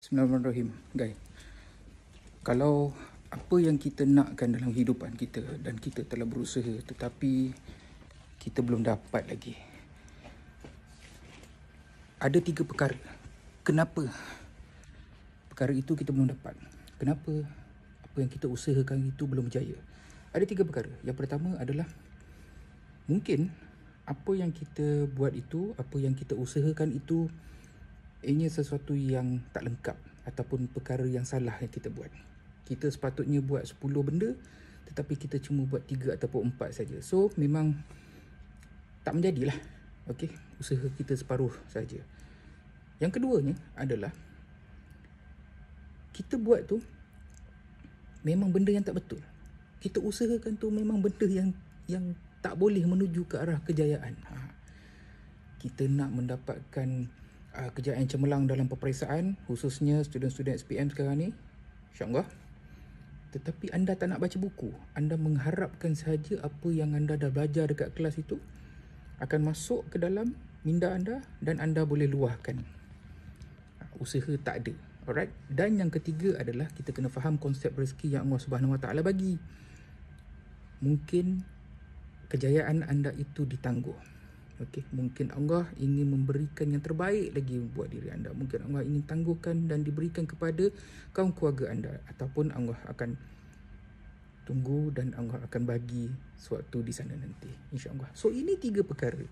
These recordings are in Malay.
Bismillahirrahmanirrahim. Guys, kalau apa yang kita nakkan dalam kehidupan kita dan kita telah berusaha tetapi kita belum dapat lagi, ada 3 perkara. Kenapa perkara itu kita belum dapat? Kenapa apa yang kita usahakan itu belum berjaya? Ada 3 perkara. Yang pertama adalah mungkin apa yang kita buat itu, apa yang kita usahakan itu, ini sesuatu yang tak lengkap ataupun perkara yang salah yang kita buat. Kita sepatutnya buat 10 benda tetapi kita cuma buat 3 ataupun 4 saja. So memang tak menjadilah. Okey, usaha kita separuh saja. Yang keduanya adalah kita buat tu memang benda yang tak betul. Kita usahakan tu memang benda yang tak boleh menuju ke arah kejayaan. Kita nak mendapatkan kejayaan cemerlang dalam peperiksaan, khususnya student-student SPM sekarang ni, insya-Allah. Tetapi anda tak nak baca buku. Anda mengharapkan sahaja apa yang anda dah belajar dekat kelas itu akan masuk ke dalam minda anda dan anda boleh luahkan. Usaha tak ada. Alright. Dan yang ketiga adalah kita kena faham konsep rezeki yang Allah Subhanahu Wa Taala bagi. Mungkin kejayaan anda itu ditangguh. Okey, mungkin Allah ingin memberikan yang terbaik lagi buat diri anda. Mungkin Allah ingin tangguhkan dan diberikan kepada kaum keluarga anda, ataupun Allah akan tunggu dan Allah akan bagi suatu di sana nanti, insya-Allah. So ini 3 perkara.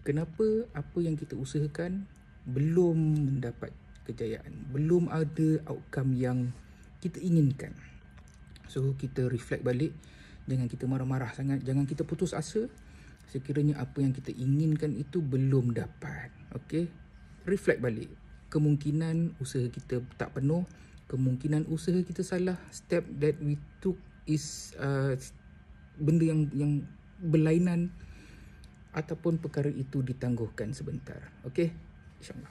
Kenapa apa yang kita usahakan belum mendapat kejayaan, belum ada outcome yang kita inginkan. So kita reflect balik, jangan kita marah-marah sangat, jangan kita putus asa. Sekiranya apa yang kita inginkan itu belum dapat. Okey, reflect balik. Kemungkinan usaha kita tak penuh, kemungkinan usaha kita salah, step that we took is benda yang berlainan, ataupun perkara itu ditangguhkan sebentar. Okey, insya-Allah.